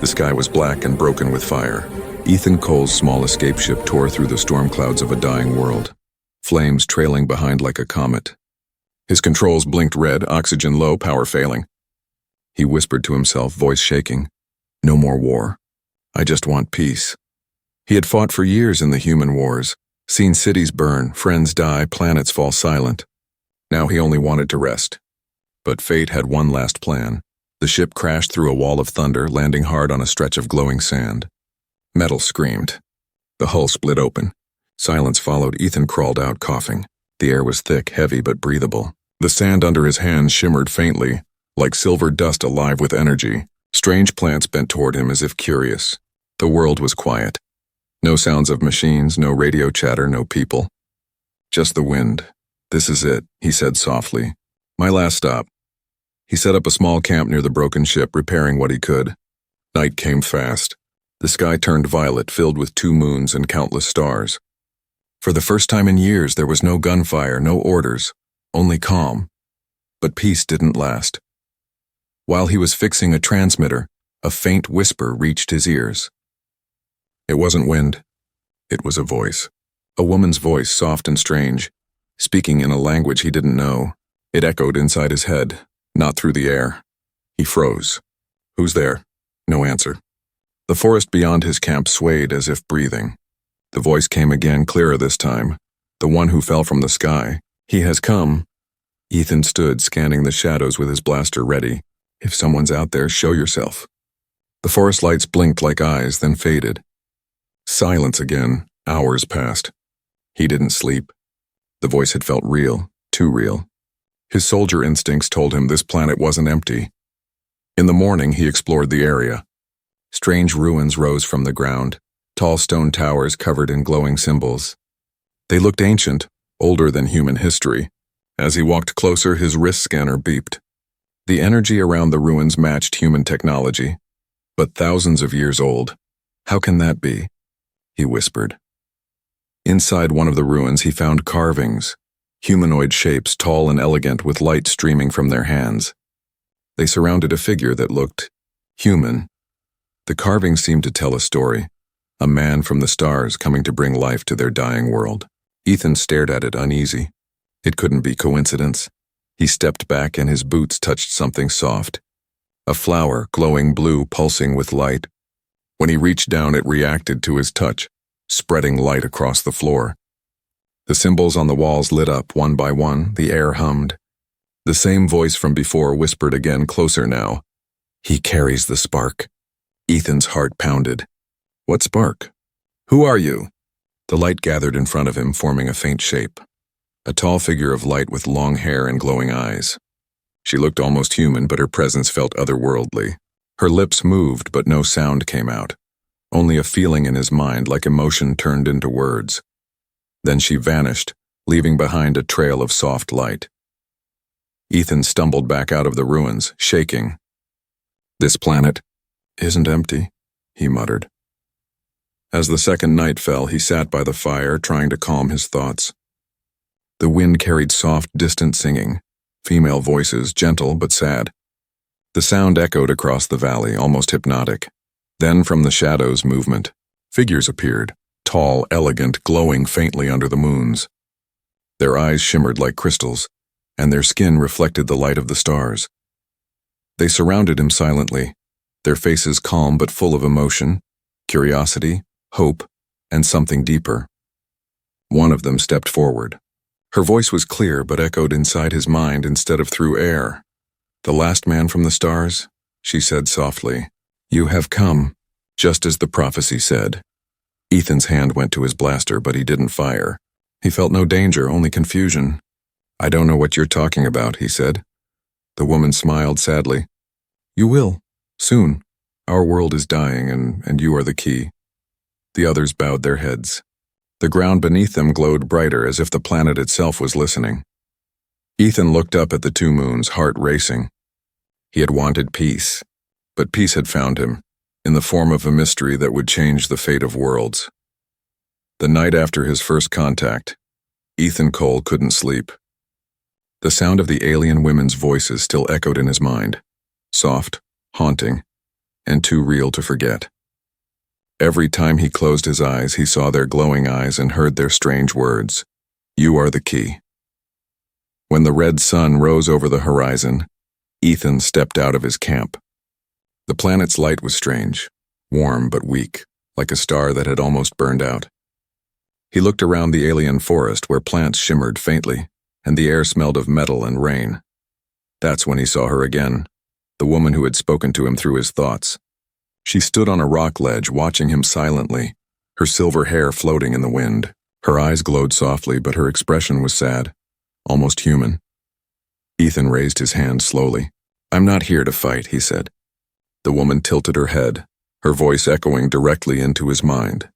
The sky was black and broken with fire. Ethan Cole's small escape ship tore through the storm clouds of a dying world, flames trailing behind like a comet. His controls blinked red, oxygen low, power failing. He whispered to himself, voice shaking, "No more war. I just want peace." He had fought for years in the human wars, seen cities burn, friends die, planets fall silent. Now he only wanted to rest. But fate had one last plan. The ship crashed through a wall of thunder, landing hard on a stretch of glowing sand. Metal screamed. The hull split open. Silence followed. Ethan crawled out, coughing. The air was thick, heavy, but breathable. The sand under his hands shimmered faintly, like silver dust alive with energy. Strange plants bent toward him as if curious. The world was quiet. No sounds of machines, no radio chatter, no people. Just the wind. "This is it," he said softly. "My last stop." He set up a small camp near the broken ship, repairing what he could. Night came fast. The sky turned violet, filled with 2 moons and countless stars. For the first time in years, there was no gunfire, no orders, only calm. But peace didn't last. While he was fixing a transmitter, a faint whisper reached his ears. It wasn't wind. It was a voice. A woman's voice, soft and strange, speaking in a language he didn't know. It echoed inside his head, not through the air. He froze. "Who's there?" No answer. The forest beyond his camp swayed as if breathing. The voice came again, clearer this time. The one who fell from the sky. "He has come." Ethan stood, scanning the shadows with his blaster ready. "If someone's out there, show yourself." The forest lights blinked like eyes, then faded. Silence again. Hours passed. He didn't sleep. The voice had felt real, too real. His soldier instincts told him this planet wasn't empty. In the morning, he explored the area. Strange ruins rose from the ground, tall stone towers covered in glowing symbols. They looked ancient, older than human history. As he walked closer, his wrist scanner beeped. The energy around the ruins matched human technology, but thousands of years old. "How can that be?" he whispered. Inside one of the ruins, he found carvings, humanoid shapes, tall and elegant, with light streaming from their hands. They surrounded a figure that looked human. The carvings seemed to tell a story, a man from the stars coming to bring life to their dying world. Ethan stared at it, uneasy. It couldn't be coincidence. He stepped back and his boots touched something soft. A flower, glowing blue, pulsing with light. When he reached down, it reacted to his touch, spreading light across the floor. The symbols on the walls lit up one by one, the air hummed. The same voice from before whispered again, closer now. "He carries the spark." Ethan's heart pounded. "What spark? Who are you?" The light gathered in front of him, forming a faint shape. A tall figure of light with long hair and glowing eyes. She looked almost human, but her presence felt otherworldly. Her lips moved, but no sound came out. Only a feeling in his mind, like emotion turned into words. Then she vanished, leaving behind a trail of soft light. Ethan stumbled back out of the ruins, shaking. "This planet isn't empty," he muttered. As the second night fell, he sat by the fire, trying to calm his thoughts. The wind carried soft, distant singing, female voices, gentle but sad. The sound echoed across the valley, almost hypnotic. Then from the shadows, movement. Figures appeared, tall, elegant, glowing faintly under the moons. Their eyes shimmered like crystals, and their skin reflected the light of the stars. They surrounded him silently, their faces calm but full of emotion, curiosity, hope, and something deeper. One of them stepped forward. Her voice was clear but echoed inside his mind instead of through air. "The last man from the stars," she said softly. "You have come, just as the prophecy said." Ethan's hand went to his blaster, but he didn't fire. He felt no danger, only confusion. "I don't know what you're talking about," he said. The woman smiled sadly. "You will. Soon. Our world is dying, and you are the key." The others bowed their heads. The ground beneath them glowed brighter, as if the planet itself was listening. Ethan looked up at the 2 moons, heart racing. He had wanted peace, but peace had found him, in the form of a mystery that would change the fate of worlds. The night after his first contact, Ethan Cole couldn't sleep. The sound of the alien women's voices still echoed in his mind, soft, haunting, and too real to forget. Every time he closed his eyes, he saw their glowing eyes and heard their strange words. You are the key. When the red sun rose over the horizon, Ethan stepped out of his camp. The planet's light was strange, warm but weak, like a star that had almost burned out. He looked around the alien forest where plants shimmered faintly, and the air smelled of metal and rain. That's when he saw her again, the woman who had spoken to him through his thoughts. She stood on a rock ledge watching him silently, her silver hair floating in the wind. Her eyes glowed softly, but her expression was sad, almost human. Ethan raised his hand slowly. I'm not here to fight, he said. The woman tilted her head, her voice echoing directly into his mind.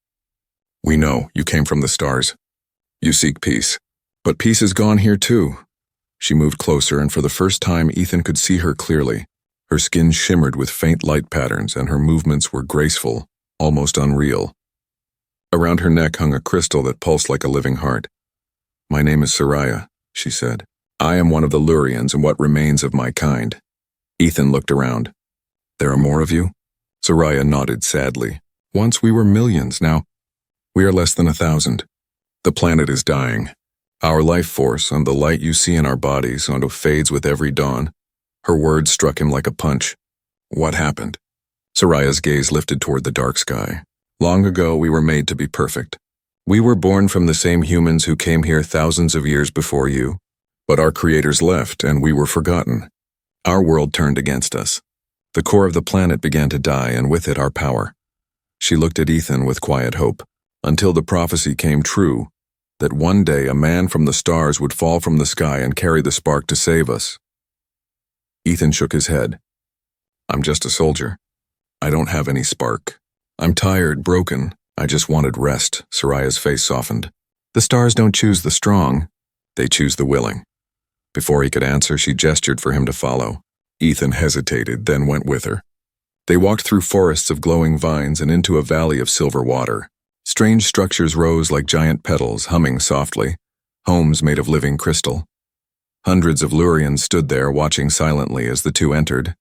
We know you came from the stars. You seek peace. But peace is gone here too. She moved closer, and for the first time Ethan could see her clearly. Her skin shimmered with faint light patterns, and her movements were graceful, almost unreal. Around her neck hung a crystal that pulsed like a living heart. My name is Soraya, she said. I am one of the Lurians and what remains of my kind. Ethan looked around. There are more of you? Soraya nodded sadly. Once we were millions, now we are less than 1,000. The planet is dying. Our life force and the light you see in our bodies fades with every dawn. Her words struck him like a punch. What happened? Soraya's gaze lifted toward the dark sky. Long ago, we were made to be perfect. We were born from the same humans who came here thousands of years before you. But our creators left, and we were forgotten. Our world turned against us. The core of the planet began to die, and with it our power. She looked at Ethan with quiet hope, until the prophecy came true, that one day a man from the stars would fall from the sky and carry the spark to save us. Ethan shook his head. I'm just a soldier. I don't have any spark. I'm tired, broken. I just wanted rest. Soraya's face softened. The stars don't choose the strong. They choose the willing. Before he could answer, she gestured for him to follow. Ethan hesitated, then went with her. They walked through forests of glowing vines and into a valley of silver water. Strange structures rose like giant petals, humming softly, homes made of living crystal. Hundreds of Lurians stood there, watching silently as the two entered.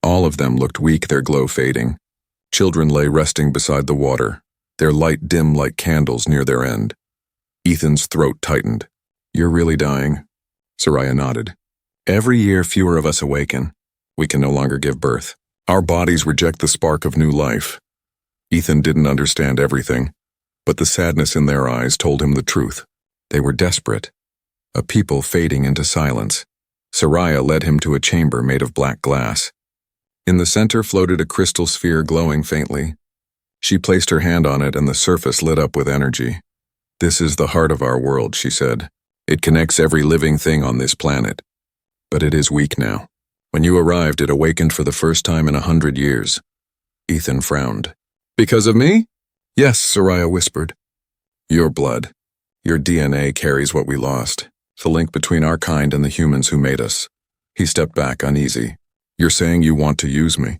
All of them looked weak, their glow fading. Children lay resting beside the water, their light dim like candles near their end. Ethan's throat tightened. You're really dying? Soraya nodded. Every year fewer of us awaken. We can no longer give birth. Our bodies reject the spark of new life. Ethan didn't understand everything, but the sadness in their eyes told him the truth. They were desperate. A people fading into silence. Soraya led him to a chamber made of black glass. In the center floated a crystal sphere glowing faintly. She placed her hand on it and the surface lit up with energy. This is the heart of our world, she said. It connects every living thing on this planet. But it is weak now. When you arrived, it awakened for the first time in 100 years. Ethan frowned. Because of me? Yes, Soraya whispered. Your blood. Your DNA carries what we lost. The link between our kind and the humans who made us. He stepped back, uneasy. You're saying you want to use me.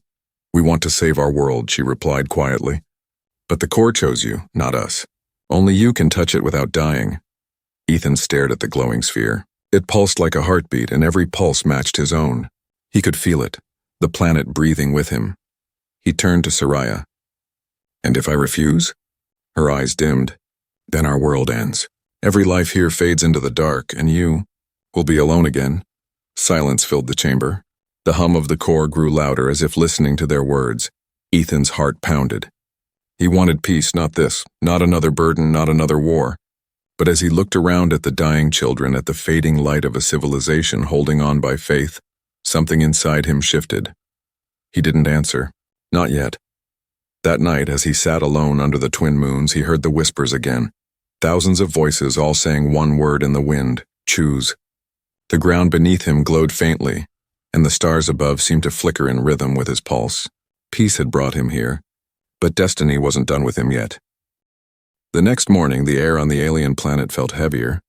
We want to save our world, she replied quietly. But the core chose you, not us. Only you can touch it without dying. Ethan stared at the glowing sphere. It pulsed like a heartbeat, and every pulse matched his own. He could feel it, the planet breathing with him. He turned to Soraya. And if I refuse? Her eyes dimmed. Then our world ends. Every life here fades into the dark, and you will be alone again. Silence filled the chamber. The hum of the core grew louder as if listening to their words. Ethan's heart pounded. He wanted peace, not this, not another burden, not another war. But as he looked around at the dying children, at the fading light of a civilization holding on by faith, something inside him shifted. He didn't answer. Not yet. That night, as he sat alone under the twin moons, he heard the whispers again. Thousands of voices all saying one word in the wind, choose. The ground beneath him glowed faintly, and the stars above seemed to flicker in rhythm with his pulse. Peace had brought him here, but destiny wasn't done with him yet. The next morning, the air on the alien planet felt heavier.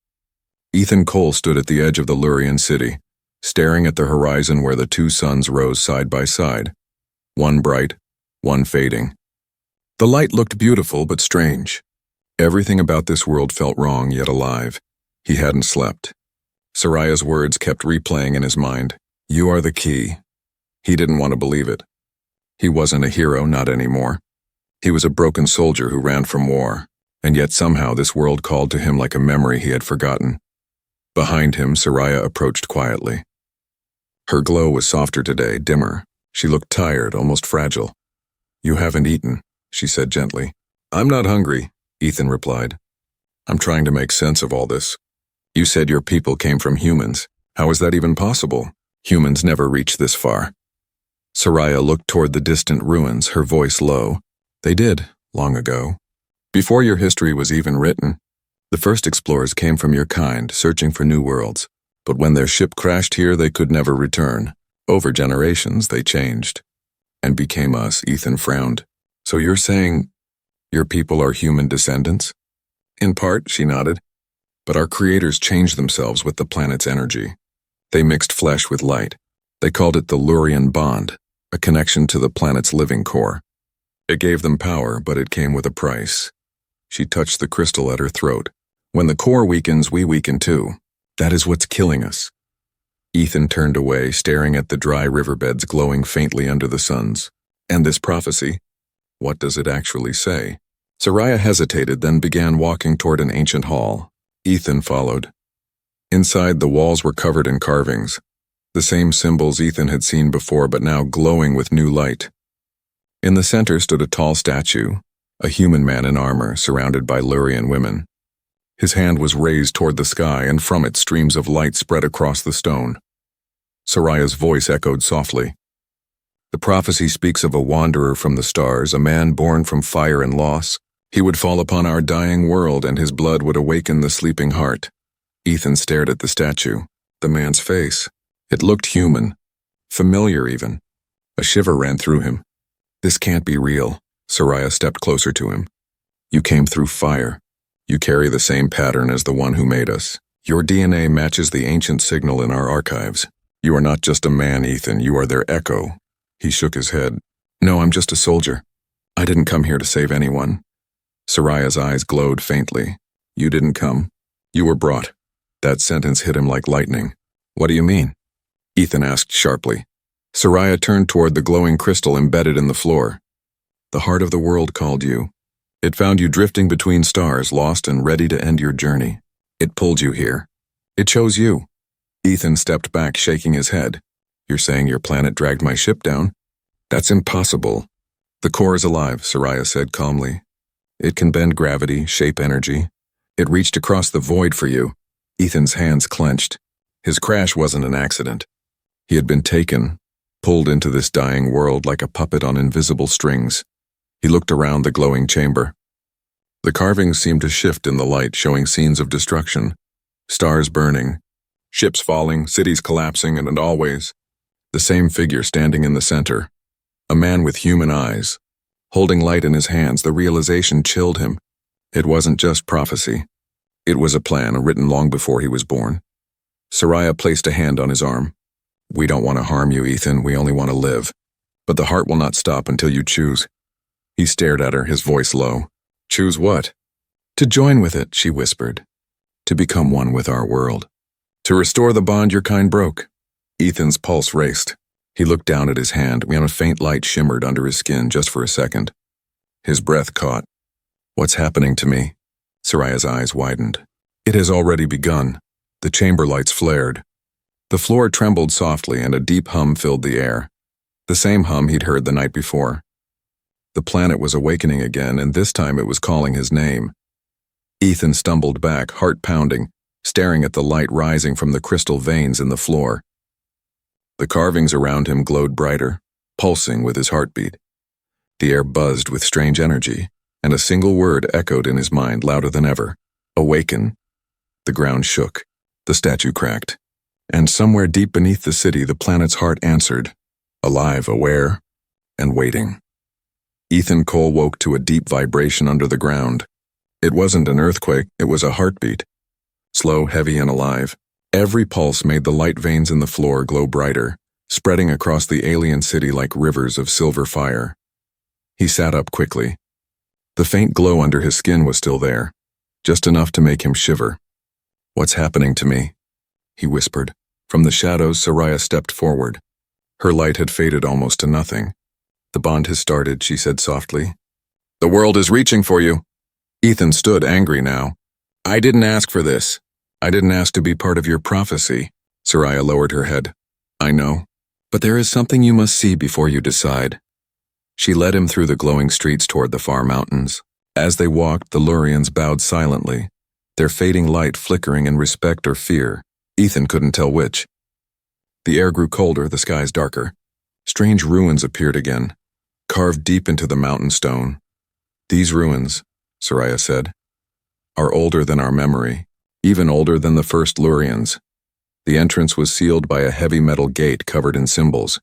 Ethan Cole stood at the edge of the Lurian city, staring at the horizon where the two suns rose side by side, one bright, one fading. The light looked beautiful but strange. Everything about this world felt wrong yet alive. He hadn't slept. Soraya's words kept replaying in his mind. You are the key. He didn't want to believe it. He wasn't a hero, not anymore. He was a broken soldier who ran from war, and yet somehow this world called to him like a memory he had forgotten. Behind him, Soraya approached quietly. Her glow was softer today, dimmer. She looked tired, almost fragile. "You haven't eaten," she said gently. "I'm not hungry," Ethan replied. "I'm trying to make sense of all this. You said your people came from humans. How is that even possible? Humans never reached this far." Soraya looked toward the distant ruins, her voice low. "They did, long ago. Before your history was even written. The first explorers came from your kind, searching for new worlds. But when their ship crashed here, they could never return. Over generations, they changed. And became us," Ethan frowned. "So you're saying your people are human descendants?" "In part," she nodded. "But our creators changed themselves with the planet's energy. They mixed flesh with light. They called it the Lurian bond, a connection to the planet's living core. It gave them power, but it came with a price." She touched the crystal at her throat. "When the core weakens, we weaken too. That is what's killing us." Ethan turned away, staring at the dry riverbeds glowing faintly under the suns. "And this prophecy? What does it actually say?" Soraya hesitated, then began walking toward an ancient hall. Ethan followed. Inside, the walls were covered in carvings. The same symbols Ethan had seen before, but now glowing with new light. In the center stood a tall statue, a human man in armor, surrounded by Lurian women. His hand was raised toward the sky, and from it streams of light spread across the stone. Soraya's voice echoed softly. "The prophecy speaks of a wanderer from the stars, a man born from fire and loss. He would fall upon our dying world, and his blood would awaken the sleeping heart." Ethan stared at the statue, the man's face. It looked human, familiar even. A shiver ran through him. "This can't be real." Soraya stepped closer to him. "You came through fire. You carry the same pattern as the one who made us. Your DNA matches the ancient signal in our archives. You are not just a man, Ethan, you are their echo." He shook his head. "No, I'm just a soldier. I didn't come here to save anyone." Soraya's eyes glowed faintly. "You didn't come. You were brought." That sentence hit him like lightning. "What do you mean?" Ethan asked sharply. Soraya turned toward the glowing crystal embedded in the floor. "The heart of the world called you. It found you drifting between stars, lost and ready to end your journey. It pulled you here. It chose you." Ethan stepped back, shaking his head. "You're saying your planet dragged my ship down? That's impossible." "The core is alive," Soraya said calmly. "It can bend gravity, shape energy. It reached across the void for you." Ethan's hands clenched. His crash wasn't an accident. He had been taken, pulled into this dying world like a puppet on invisible strings. He looked around the glowing chamber. The carvings seemed to shift in the light, showing scenes of destruction. Stars burning, ships falling, cities collapsing, and always the same figure standing in the center. A man with human eyes, holding light in his hands. The realization chilled him. It wasn't just prophecy. It was a plan written long before he was born. Soraya placed a hand on his arm. "We don't want to harm you, Ethan. We only want to live. But the heart will not stop until you choose." He stared at her, his voice low. "Choose what?" "To join with it," she whispered. "To become one with our world. To restore the bond your kind broke." Ethan's pulse raced. He looked down at his hand, when a faint light shimmered under his skin just for a second. His breath caught. "What's happening to me?" Soraya's eyes widened. "It has already begun." The chamber lights flared. The floor trembled softly, and a deep hum filled the air. The same hum he'd heard the night before. The planet was awakening again, and this time it was calling his name. Ethan stumbled back, heart pounding, staring at the light rising from the crystal veins in the floor. The carvings around him glowed brighter, pulsing with his heartbeat. The air buzzed with strange energy, and a single word echoed in his mind louder than ever. "Awaken." The ground shook. The statue cracked. And somewhere deep beneath the city, the planet's heart answered, alive, aware, and waiting. Ethan Cole woke to a deep vibration under the ground. It wasn't an earthquake, it was a heartbeat. Slow, heavy, and alive. Every pulse made the light veins in the floor glow brighter, spreading across the alien city like rivers of silver fire. He sat up quickly. The faint glow under his skin was still there, just enough to make him shiver. "What's happening to me?" he whispered. From the shadows, Soraya stepped forward. Her light had faded almost to nothing. The bond has started, she said softly. The world is reaching for you. Ethan stood angry now. I didn't ask for this. I didn't ask to be part of your prophecy. Soraya lowered her head. I know. But there is something you must see before you decide. She led him through the glowing streets toward the far mountains. As they walked, the Lurians bowed silently, their fading light flickering in respect or fear. Ethan couldn't tell which. The air grew colder, the skies darker. Strange ruins appeared again, carved deep into the mountain stone. These ruins, Soraya said, are older than our memory, even older than the first Lurians. The entrance was sealed by a heavy metal gate covered in symbols.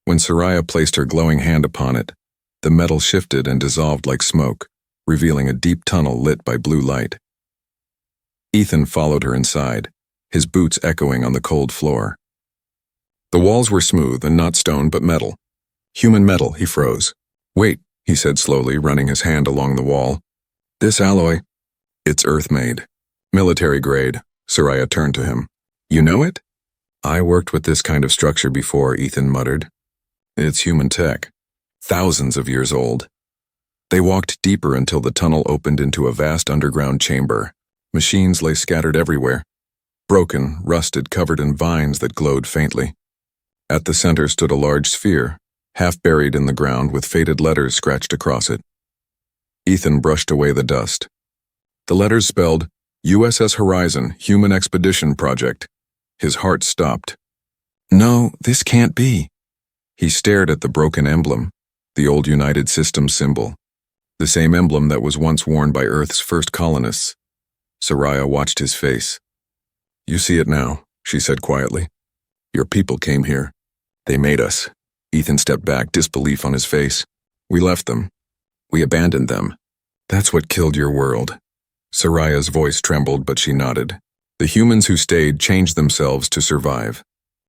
When Soraya placed her glowing hand upon it, the metal shifted and dissolved like smoke, revealing a deep tunnel lit by blue light. Ethan followed her inside, his boots echoing on the cold floor. The walls were smooth and not stone but metal. Human metal, he froze. Wait, he said slowly, running his hand along the wall. This alloy, it's earth-made. Military grade, Soraya turned to him. You know it? I worked with this kind of structure before, Ethan muttered. It's human tech. Thousands of years old. They walked deeper until the tunnel opened into a vast underground chamber. Machines lay scattered everywhere. Broken, rusted, covered in vines that glowed faintly. At the center stood a large sphere, half buried in the ground with faded letters scratched across it. Ethan brushed away the dust. The letters spelled, USS Horizon, Human Expedition Project. His heart stopped. No, this can't be. He stared at the broken emblem, the old United Systems symbol, the same emblem that was once worn by Earth's first colonists. Soraya watched his face. You see it now, she said quietly. Your people came here. They made us. Ethan stepped back, disbelief on his face. We left them. We abandoned them. That's what killed your world. Soraya's voice trembled, but she nodded. The humans who stayed changed themselves to survive.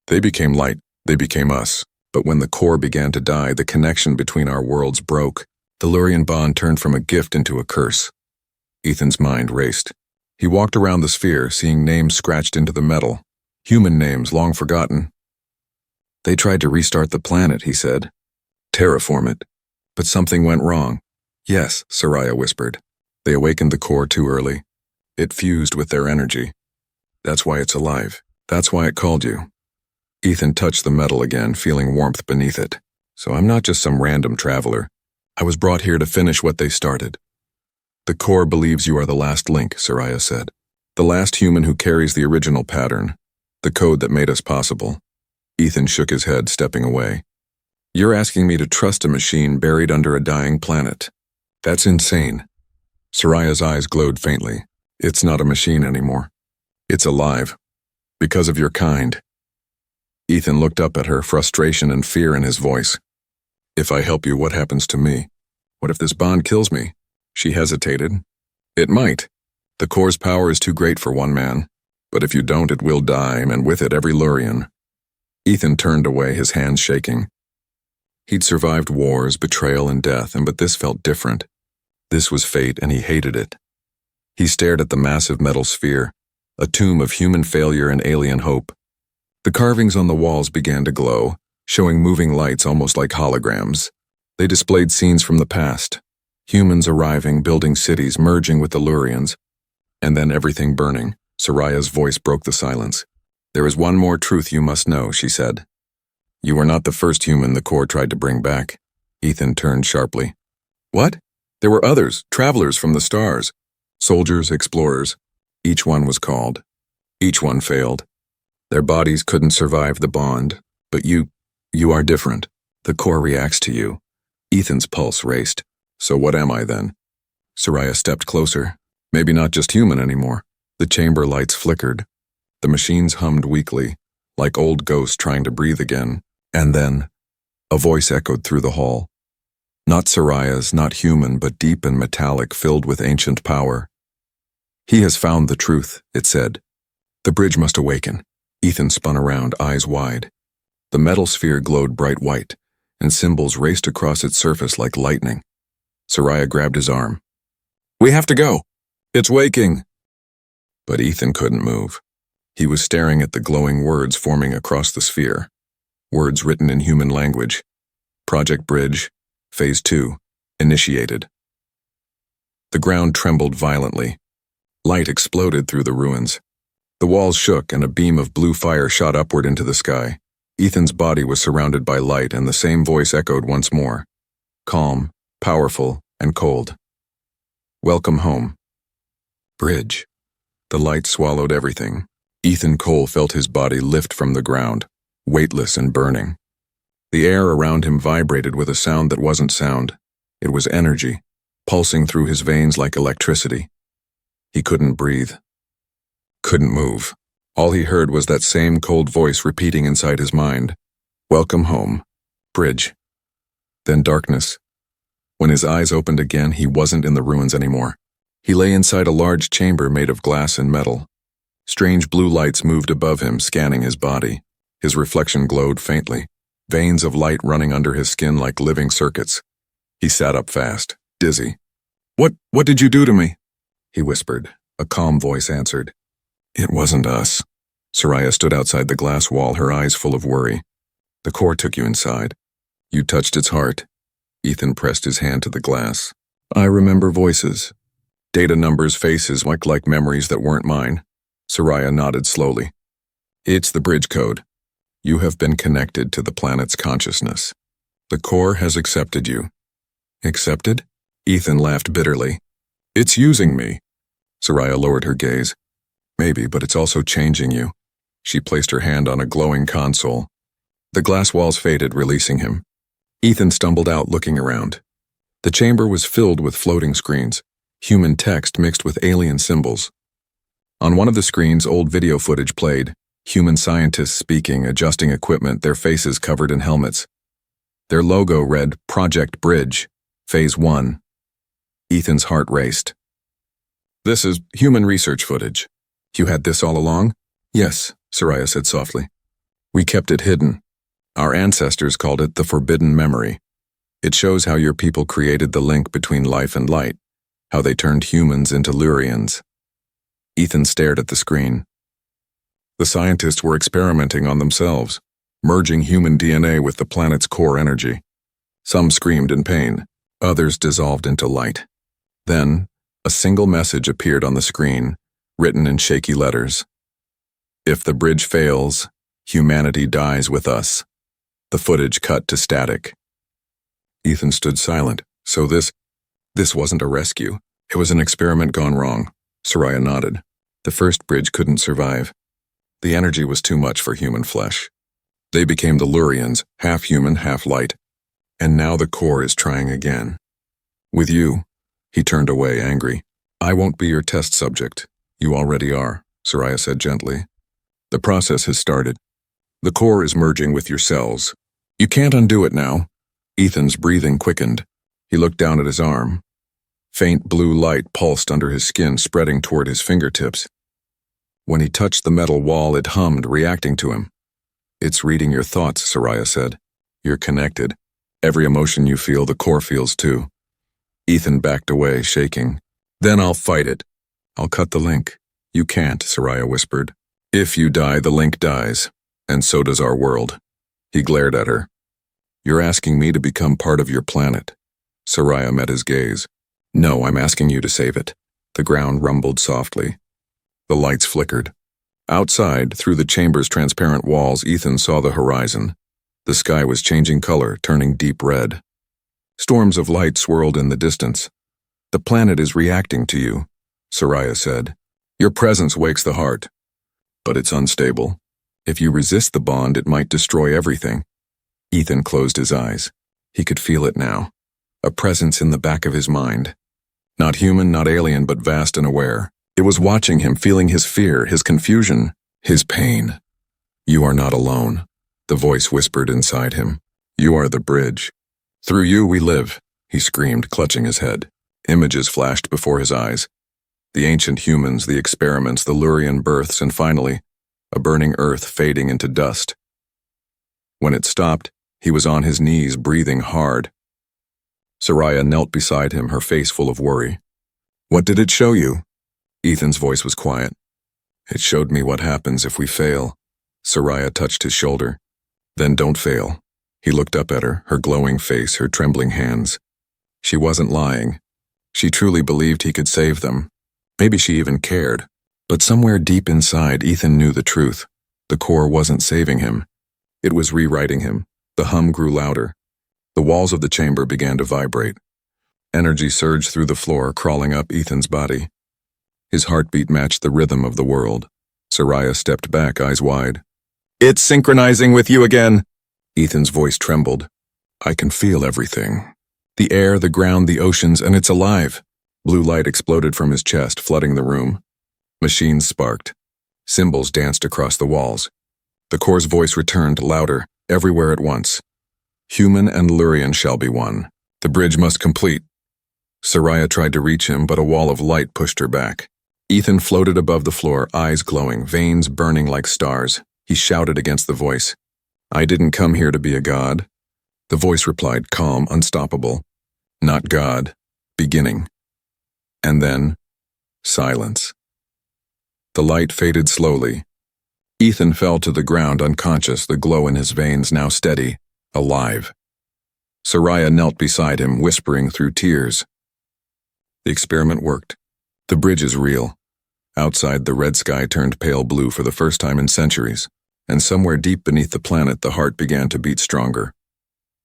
They became light. They became us. But when the core began to die, the connection between our worlds broke. The Lurian bond turned from a gift into a curse. Ethan's mind raced. He walked around the sphere, seeing names scratched into the metal. Human names long forgotten. They tried to restart the planet, he said. Terraform it. But something went wrong. Yes, Soraya whispered. They awakened the core too early. It fused with their energy. That's why it's alive. That's why it called you. Ethan touched the metal again, feeling warmth beneath it. So I'm not just some random traveler. I was brought here to finish what they started. The core believes you are the last link, Soraya said. The last human who carries the original pattern. The code that made us possible. Ethan shook his head, stepping away. You're asking me to trust a machine buried under a dying planet. That's insane. Soraya's eyes glowed faintly. It's not a machine anymore. It's alive. Because of your kind. Ethan looked up at her, frustration and fear in his voice. If I help you, what happens to me? What if this bond kills me? She hesitated. It might. The core's power is too great for one man. But if you don't, it will die, and with it every Lurian. Ethan turned away, his hands shaking. He'd survived wars, betrayal, and death, but this felt different. This was fate, and he hated it. He stared at the massive metal sphere, a tomb of human failure and alien hope. The carvings on the walls began to glow, showing moving lights almost like holograms. They displayed scenes from the past. Humans arriving, building cities, merging with the Lurians. And then everything burning. Soraya's voice broke the silence. There is one more truth you must know, she said. You were not the first human the core tried to bring back. Ethan turned sharply. What? There were others, travelers from the stars. Soldiers, explorers. Each one was called. Each one failed. Their bodies couldn't survive the bond. But you are different. The core reacts to you. Ethan's pulse raced. So what am I then? Soraya stepped closer. Maybe not just human anymore. The chamber lights flickered. The machines hummed weakly, like old ghosts trying to breathe again. And then, a voice echoed through the hall. Not Soraya's, not human, but deep and metallic, filled with ancient power. He has found the truth, it said. The bridge must awaken. Ethan spun around, eyes wide. The metal sphere glowed bright white, and symbols raced across its surface like lightning. Soraya grabbed his arm. We have to go. It's waking. But Ethan couldn't move. He was staring at the glowing words forming across the sphere. Words written in human language. Project Bridge, Phase 2. Initiated. The ground trembled violently. Light exploded through the ruins. The walls shook and a beam of blue fire shot upward into the sky. Ethan's body was surrounded by light and the same voice echoed once more. Calm, powerful, and cold. Welcome home. Bridge. The light swallowed everything. Ethan Cole felt his body lift from the ground, weightless and burning. The air around him vibrated with a sound that wasn't sound. It was energy, pulsing through his veins like electricity. He couldn't breathe. Couldn't move. All he heard was that same cold voice repeating inside his mind. Welcome home. Bridge. Then darkness. When his eyes opened again, he wasn't in the ruins anymore. He lay inside a large chamber made of glass and metal. Strange blue lights moved above him, scanning his body. His reflection glowed faintly, veins of light running under his skin like living circuits. He sat up fast, dizzy. What did you do to me?" he whispered. A calm voice answered. "It wasn't us." Soraya stood outside the glass wall, her eyes full of worry. "The core took you inside. You touched its heart." Ethan pressed his hand to the glass. "I remember voices. Data numbers, faces, like memories that weren't mine." Soraya nodded slowly. "It's the bridge code. You have been connected to the planet's consciousness. The core has accepted you." "Accepted?" Ethan laughed bitterly. "It's using me." Soraya lowered her gaze. "Maybe, but it's also changing you." She placed her hand on a glowing console. The glass walls faded, releasing him. Ethan stumbled out, looking around. The chamber was filled with floating screens, human text mixed with alien symbols. On one of the screens, old video footage played, human scientists speaking, adjusting equipment, their faces covered in helmets. Their logo read, Project Bridge, Phase 1. Ethan's heart raced. "This is human research footage. You had this all along?" "Yes," Soraya said softly. "We kept it hidden. Our ancestors called it the Forbidden Memory. It shows how your people created the link between life and light, how they turned humans into Lurians." Ethan stared at the screen. The scientists were experimenting on themselves, merging human DNA with the planet's core energy. Some screamed in pain, others dissolved into light. Then, a single message appeared on the screen, written in shaky letters. "If the bridge fails, humanity dies with us." The footage cut to static. Ethan stood silent. So this wasn't a rescue. It was an experiment gone wrong. Soraya nodded. The first bridge couldn't survive. The energy was too much for human flesh. They became the Lurians, half human, half light. And now the core is trying again. "With you." He turned away, angry. "I won't be your test subject. You already are," Soraya said gently. "The process has started. The core is merging with your cells. You can't undo it now." Ethan's breathing quickened. He looked down at his arm. Faint blue light pulsed under his skin, spreading toward his fingertips. When he touched the metal wall, it hummed, reacting to him. "It's reading your thoughts," Soraya said. "You're connected. Every emotion you feel, the core feels too." Ethan backed away, shaking. "Then I'll fight it. I'll cut the link." "You can't," Soraya whispered. "If you die, the link dies, and so does our world." He glared at her. "You're asking me to become part of your planet." Soraya met his gaze. "No, I'm asking you to save it." The ground rumbled softly. The lights flickered. Outside, through the chamber's transparent walls, Ethan saw the horizon. The sky was changing color, turning deep red. Storms of light swirled in the distance. "The planet is reacting to you," Soraya said. "Your presence wakes the heart. But it's unstable. If you resist the bond, it might destroy everything." Ethan closed his eyes. He could feel it now. A presence in the back of his mind. Not human, not alien, but vast and aware. It was watching him, feeling his fear, his confusion, his pain. "You are not alone," the voice whispered inside him. "You are the bridge. Through you we live," he screamed, clutching his head. Images flashed before his eyes. The ancient humans, the experiments, the Lurian births, and finally, a burning earth fading into dust. When it stopped, he was on his knees, breathing hard. Soraya knelt beside him, her face full of worry. "What did it show you?" Ethan's voice was quiet. "It showed me what happens if we fail." Soraya touched his shoulder. "Then don't fail. He looked up at her glowing face, her trembling hands. She wasn't lying. She truly believed he could save them. Maybe she even cared. But somewhere deep inside, Ethan knew the truth. The core wasn't saving him. It was rewriting him. The hum grew louder. The walls of the chamber began to vibrate. Energy surged through the floor, crawling up Ethan's body. His heartbeat matched the rhythm of the world. Soraya stepped back, eyes wide. "It's synchronizing with you again!" Ethan's voice trembled. "I can feel everything. The air, the ground, the oceans, and it's alive." Blue light exploded from his chest, flooding the room. Machines sparked. Symbols danced across the walls. The core's voice returned, louder, everywhere at once. "Human and Lurian shall be one. The bridge must complete." Soraya tried to reach him, but a wall of light pushed her back. Ethan floated above the floor, eyes glowing, veins burning like stars. He shouted against the voice. "I didn't come here to be a god." The voice replied, calm, unstoppable. "Not God. Beginning." And then, silence. The light faded slowly. Ethan fell to the ground unconscious, the glow in his veins now steady, alive. Soraya knelt beside him, whispering through tears. The experiment worked. The bridge is real. Outside, the red sky turned pale blue for the first time in centuries, and somewhere deep beneath the planet, the heart began to beat stronger.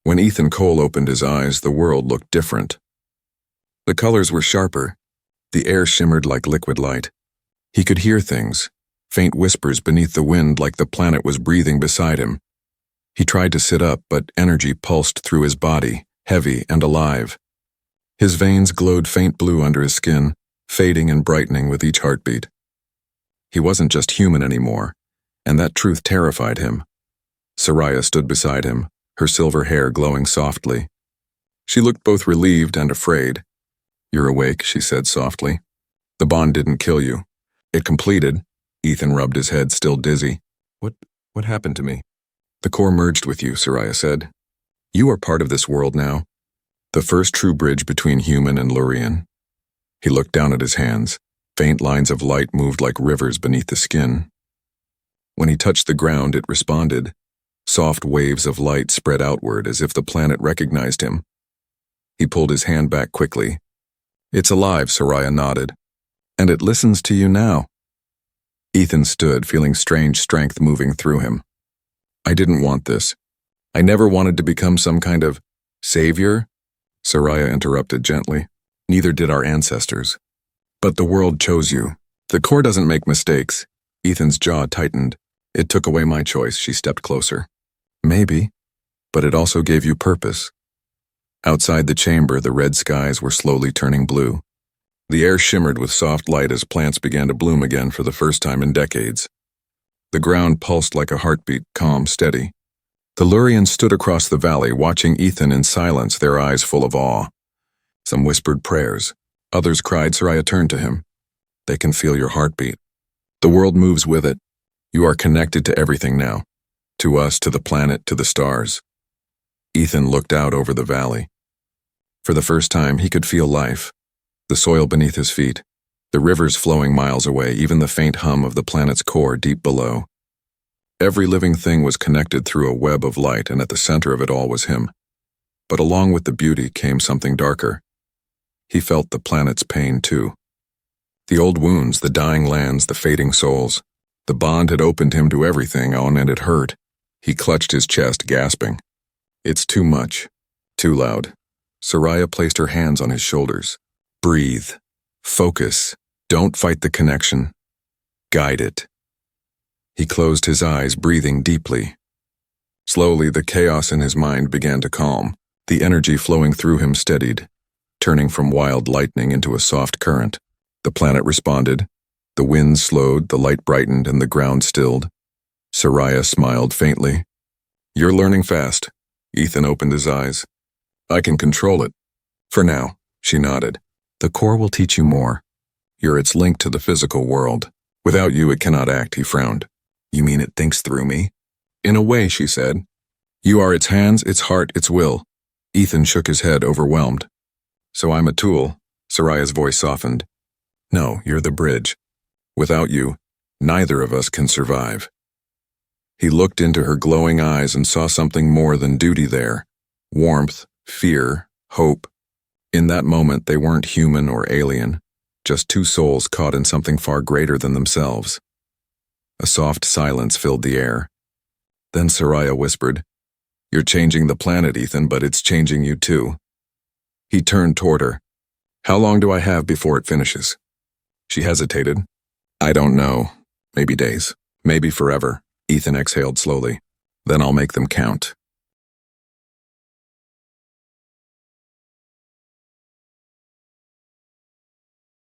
When Ethan Cole opened his eyes, the world looked different. The colors were sharper. The air shimmered like liquid light. He could hear things, faint whispers beneath the wind like the planet was breathing beside him. He tried to sit up, but energy pulsed through his body, heavy and alive. His veins glowed faint blue under his skin, fading and brightening with each heartbeat. He wasn't just human anymore, and that truth terrified him. Soraya stood beside him, her silver hair glowing softly. She looked both relieved and afraid. "You're awake," she said softly. "The bond didn't kill you. It completed." Ethan rubbed his head, still dizzy. What happened to me?" "The core merged with you," Soraya said. "You are part of this world now. The first true bridge between human and Lurian." He looked down at his hands. Faint lines of light moved like rivers beneath the skin. When he touched the ground, it responded. Soft waves of light spread outward as if the planet recognized him. He pulled his hand back quickly. "It's alive," Soraya nodded. "And it listens to you now." Ethan stood, feeling strange strength moving through him. "I didn't want this. I never wanted to become some kind of savior," Soraya interrupted gently. "Neither did our ancestors. But the world chose you. The core doesn't make mistakes." Ethan's jaw tightened. "It took away my choice." She stepped closer. "Maybe, but it also gave you purpose." Outside the chamber, the red skies were slowly turning blue. The air shimmered with soft light as plants began to bloom again for the first time in decades. The ground pulsed like a heartbeat, calm, steady. The Lurians stood across the valley, watching Ethan in silence, their eyes full of awe. Some whispered prayers. Others cried. Soraya turned to him. "They can feel your heartbeat. The world moves with it. You are connected to everything now. To us, to the planet, to the stars." Ethan looked out over the valley. For the first time, he could feel life. The soil beneath his feet, the rivers flowing miles away, even the faint hum of the planet's core deep below. Every living thing was connected through a web of light, and at the center of it all was him. But along with the beauty came something darker. He felt the planet's pain too. The old wounds, the dying lands, the fading souls. The bond had opened him to everything, and it hurt. He clutched his chest, gasping. "It's too much. Too loud." Soraya placed her hands on his shoulders. "Breathe. Focus. Don't fight the connection. Guide it." He closed his eyes, breathing deeply. Slowly, the chaos in his mind began to calm. The energy flowing through him steadied, turning from wild lightning into a soft current. The planet responded. The wind slowed, the light brightened, and the ground stilled. Soraya smiled faintly. "You're learning fast." Ethan opened his eyes. "I can control it. For now," she nodded. "The core will teach you more. You're its link to the physical world. Without you, it cannot act," he frowned. "You mean it thinks through me?" "In a way," she said. "You are its hands, its heart, its will." Ethan shook his head, overwhelmed. "So I'm a tool?" Soraya's voice softened. "No, you're the bridge. Without you, neither of us can survive." He looked into her glowing eyes and saw something more than duty there. Warmth, fear, hope. In that moment, they weren't human or alien, just two souls caught in something far greater than themselves. A soft silence filled the air. Then Soraya whispered, "You're changing the planet, Ethan, but it's changing you too." He turned toward her. "How long do I have before it finishes?" She hesitated. "I don't know. Maybe days. Maybe forever." Ethan exhaled slowly. "Then I'll make them count."